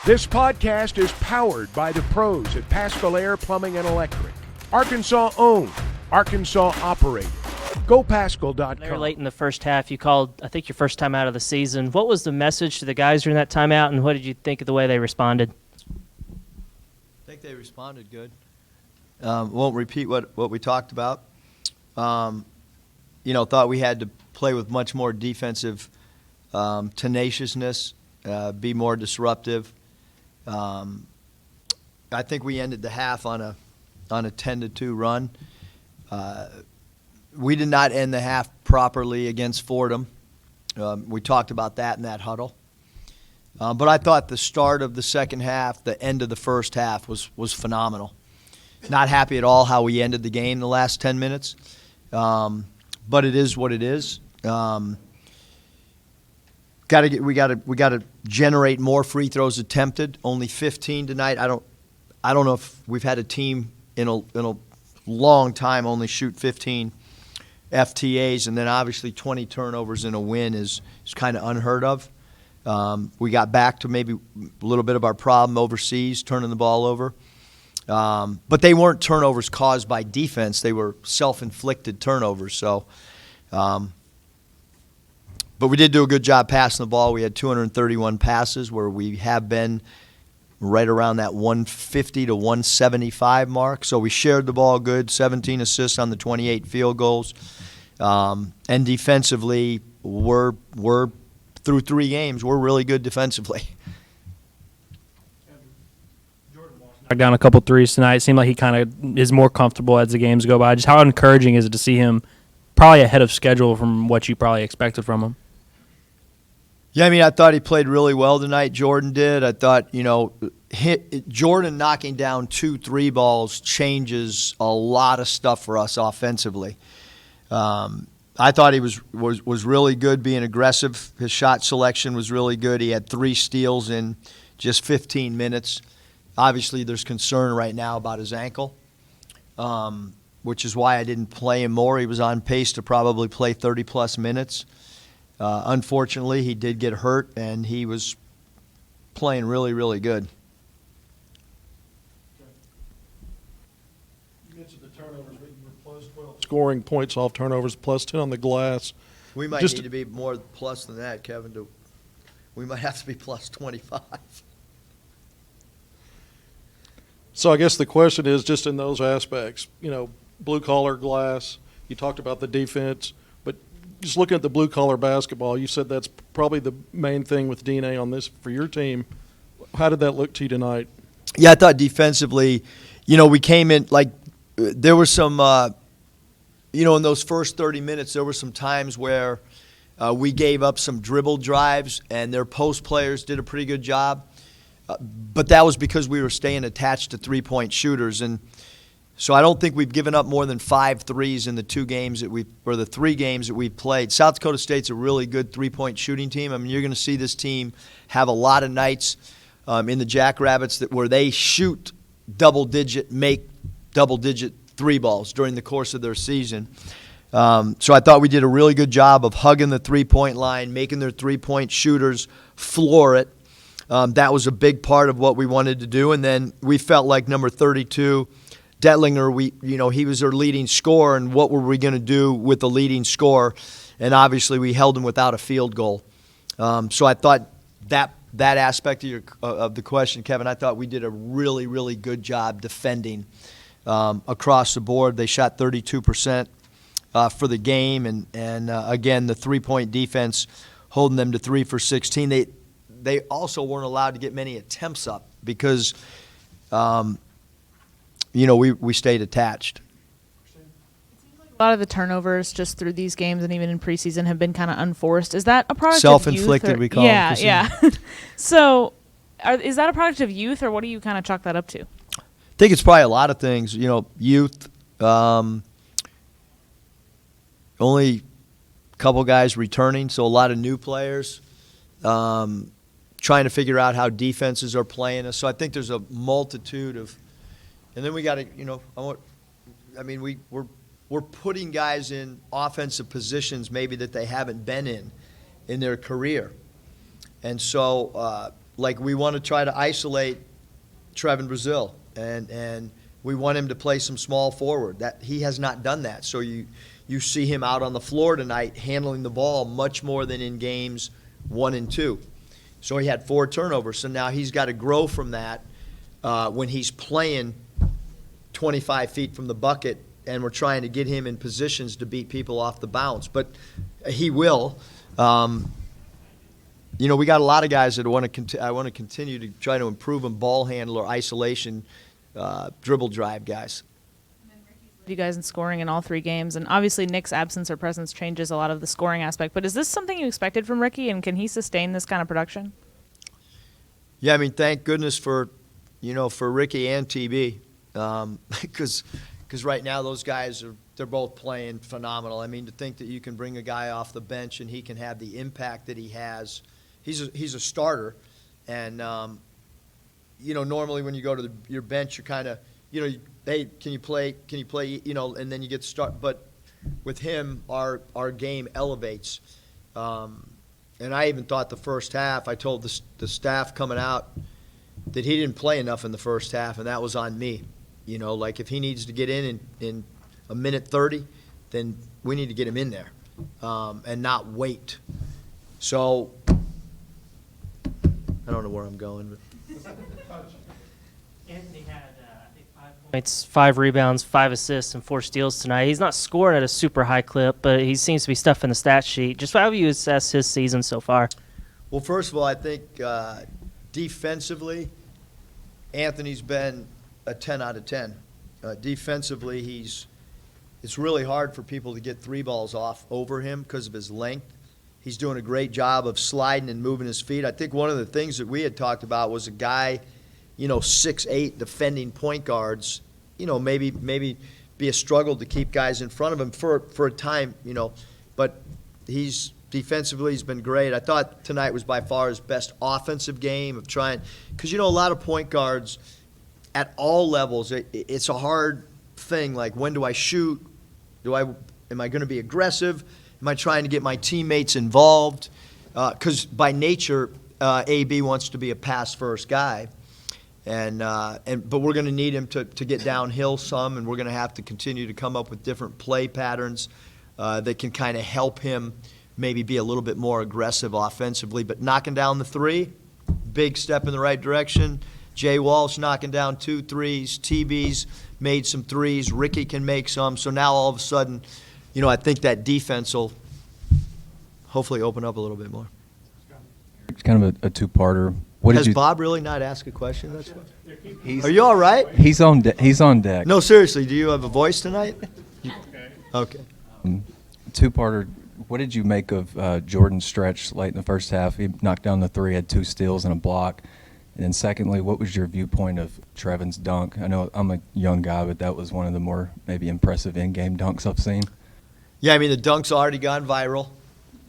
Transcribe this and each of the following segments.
This podcast is powered by the pros at Paschal Air Plumbing and Electric. Arkansas owned, Arkansas operated. GoPaschal.com. They're late in the first half. You called, I think, your first time out of the season. What was the message to the guys during that timeout, and what did you think of the way they responded? I think they responded good. Won't repeat what we talked about. Thought we had to play with much more defensive tenaciousness, be more disruptive. I think we ended the half on a 10-2 run. We did not end the half properly against Fordham. We talked about that in that huddle. But I thought the start of the second half, the end of the first half was phenomenal. Not happy at all how we ended the game the last 10 minutes. But it is what it is. We got to generate more free throws attempted. Only 15 tonight. I don't know if we've had a team in a long time only shoot 15 FTAs, and then obviously 20 turnovers in a win is kind of unheard of. We got back to maybe a little bit of our problem overseas, turning the ball over. But they weren't turnovers caused by defense. They were self-inflicted turnovers. So, but we did do a good job passing the ball. We had 231 passes, where we have been right around that 150 to 175 mark. So we shared the ball good, 17 assists on the 28 field goals. And defensively, we're through 3 games, we're really good defensively. Down a couple threes tonight. It seemed like he kind of is more comfortable as the games go by. Just how encouraging is it to see him probably ahead of schedule from what you probably expected from him? Yeah, I thought he played really well tonight. Jordan did. I thought, Jordan knocking down 2 3 balls changes a lot of stuff for us offensively. I thought he was really good being aggressive. His shot selection was really good. He had 3 steals in just 15 minutes. Obviously, there's concern right now about his ankle, which is why I didn't play him more. He was on pace to probably play 30-plus minutes. Unfortunately, he did get hurt, and he was playing really, really good. You mentioned the turnovers, but you were plus 12 scoring points off turnovers, plus 10 on the glass. We might need to be more plus than that, Kevin. We might have to be plus 25. So I guess the question is, just in those aspects, blue-collar glass, you talked about the defense, but just looking at the blue-collar basketball, you said that's probably the main thing with DNA on this for your team. How did that look to you tonight? Yeah, I thought defensively, we came in like there were some, in those first 30 minutes, there were some times where we gave up some dribble drives, and their post players did a pretty good job. But that was because we were staying attached to three-point shooters. And so I don't think we've given up more than 5 threes in the 3 games that we've played. South Dakota State's a really good three-point shooting team. You're going to see this team have a lot of nights in the Jackrabbits where they shoot make double-digit 3 balls during the course of their season. So I thought we did a really good job of hugging the three-point line, making their three-point shooters floor it. That was a big part of what we wanted to do. And then we felt like number 32, Detlinger, he was our leading scorer, and what were we going to do with the leading scorer? And obviously we held him without a field goal. So I thought that aspect of the question, Kevin, I thought we did a really, really good job defending across the board. They shot 32% for the game, and again, the three-point defense holding them to 3 for 16. They also weren't allowed to get many attempts up because, we stayed attached. A lot of the turnovers just through these games and even in preseason have been kind of unforced. Is that a product self-inflicted, of youth? We call it. Yeah. So is that a product of youth, or what do you kind of chalk that up to? I think it's probably a lot of things. Youth, only a couple guys returning, so a lot of new players. Trying to figure out how defenses are playing us. So I think there's a multitude of, and then we got to, we're putting guys in offensive positions maybe that they haven't been in their career. And so like we want to try to isolate Trevin Brazil, and we want him to play some small forward. That he has not done that. So you see him out on the floor tonight handling the ball much more than in games 1 and 2. So he had 4 turnovers. So now he's got to grow from that when he's playing 25 feet from the bucket, and we're trying to get him in positions to beat people off the bounce. But he will. You know, we got a lot of guys that I want to continue to try to improve them, ball handler, isolation, dribble drive guys. You guys in scoring in all 3 games, and obviously Nick's absence or presence changes a lot of the scoring aspect. But is this something you expected from Ricky, and can he sustain this kind of production? Yeah, I mean, thank goodness for Ricky and TB, because right now those guys they're both playing phenomenal. I mean, to think that you can bring a guy off the bench and he can have the impact that he has. He's a starter, and normally when you go to your bench, you're kind of hey, can you play, and then you get to start. But with him, our game elevates. And I even thought the first half, I told the staff coming out that he didn't play enough in the first half, and that was on me. Like if he needs to get in 1:30, then we need to get him in there and not wait. So I don't know where I'm going, but. Anthony had, I think, 5 points, 5 rebounds, 5 assists, and 4 steals tonight. He's not scoring at a super high clip, but he seems to be stuffing the stat sheet. Just how have you assess his season so far? Well, first of all, I think defensively, Anthony's been a 10 out of 10. Defensively, it's really hard for people to get 3 balls off over him because of his length. He's doing a great job of sliding and moving his feet. I think one of the things that we had talked about was a guy, 6'8", defending point guards, maybe be a struggle to keep guys in front of him for a time, But defensively, he's been great. I thought tonight was by far his best offensive game of trying, because, a lot of point guards at all levels, it's a hard thing. Like, when do I shoot? Am I going to be aggressive? Am I trying to get my teammates involved? Because by nature, AB wants to be a pass-first guy. But we're going to need him to get downhill some, and we're going to have to continue to come up with different play patterns that can kind of help him maybe be a little bit more aggressive offensively. But knocking down the 3, big step in the right direction. Jay Walsh knocking down 2 threes. TB's made some 3s. Ricky can make some. So now all of a sudden, I think that defense will hopefully open up a little bit more. It's kind of a two-parter. Has Bob really not asked a question? That's what. Are you all right? He's on deck. No, seriously. Do you have a voice tonight? Okay. Two-parter. What did you make of Jordan's stretch late in the first half? He knocked down the 3, had 2 steals and a block. And then secondly, what was your viewpoint of Trevin's dunk? I know I'm a young guy, but that was one of the more maybe impressive in-game dunks I've seen. Yeah, I mean, the dunk's already gone viral.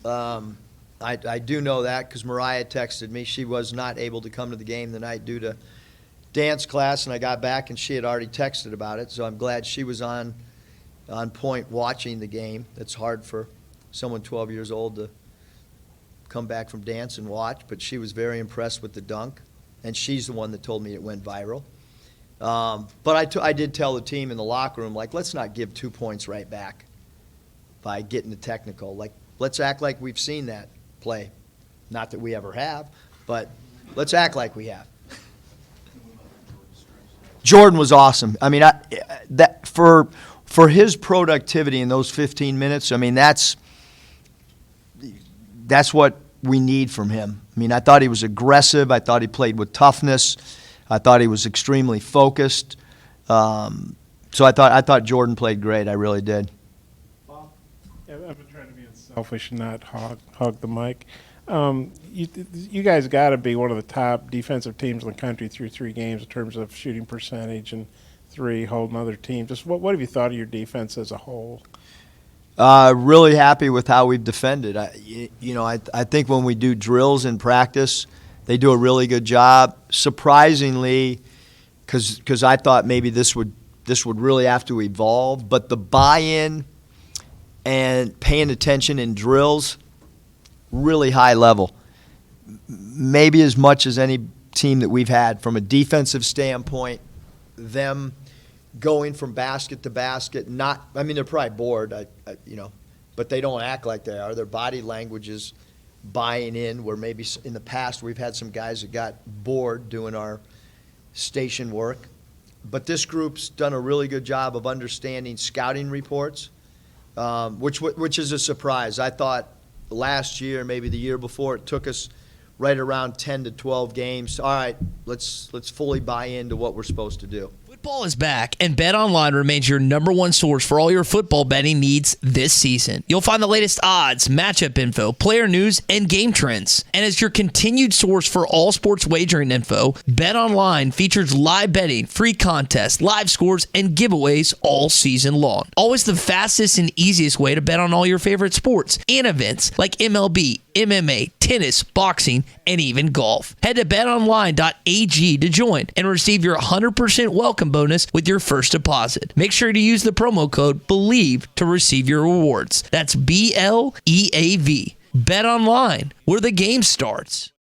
I do know that because Mariah texted me. She was not able to come to the game tonight due to dance class, and I got back and she had already texted about it. So I'm glad she was on point watching the game. It's hard for someone 12 years old to come back from dance and watch, but she was very impressed with the dunk, and she's the one that told me it went viral. But I did tell the team in the locker room, like, let's not give 2 points right back by getting the technical. Like, let's act like we've seen that play. Not that we ever have, but let's act like we have. Jordan was awesome. I mean, that for his productivity in those 15 minutes, I mean, that's what we need from him. I mean, I thought he was aggressive. I thought he played with toughness. I thought he was extremely focused. So I thought Jordan played great. I really did. I've been trying to be selfish and not hog the mic. You guys got to be one of the top defensive teams in the country through 3 games in terms of shooting percentage and 3 holding other teams. Just what have you thought of your defense as a whole? Really happy with how we've defended. I think when we do drills in practice, they do a really good job. Surprisingly, because I thought maybe this would really have to evolve, but the buy-in and paying attention in drills, really high level. maybe as much as any team that we've had from a defensive standpoint, them going from basket to basket, I mean, they're probably bored, but they don't act like they are. Their body language is buying in, where maybe in the past we've had some guys that got bored doing our station work. But this group's done a really good job of understanding scouting reports, which is a surprise. I thought last year, maybe the year before, it took us right around 10 to 12 games. All right, let's fully buy into what we're supposed to do. Football is back, and BetOnline remains your #1 source for all your football betting needs this season. You'll find the latest odds, matchup info, player news, and game trends. And as your continued source for all sports wagering info, BetOnline features live betting, free contests, live scores, and giveaways all season long. Always the fastest and easiest way to bet on all your favorite sports and events like MLB, MMA, tennis, boxing, and even golf. Head to betonline.ag to join and receive your 100% welcome bonus with your first deposit. Make sure to use the promo code BELIEVE to receive your rewards. That's BLEAV. Bet online, where the game starts.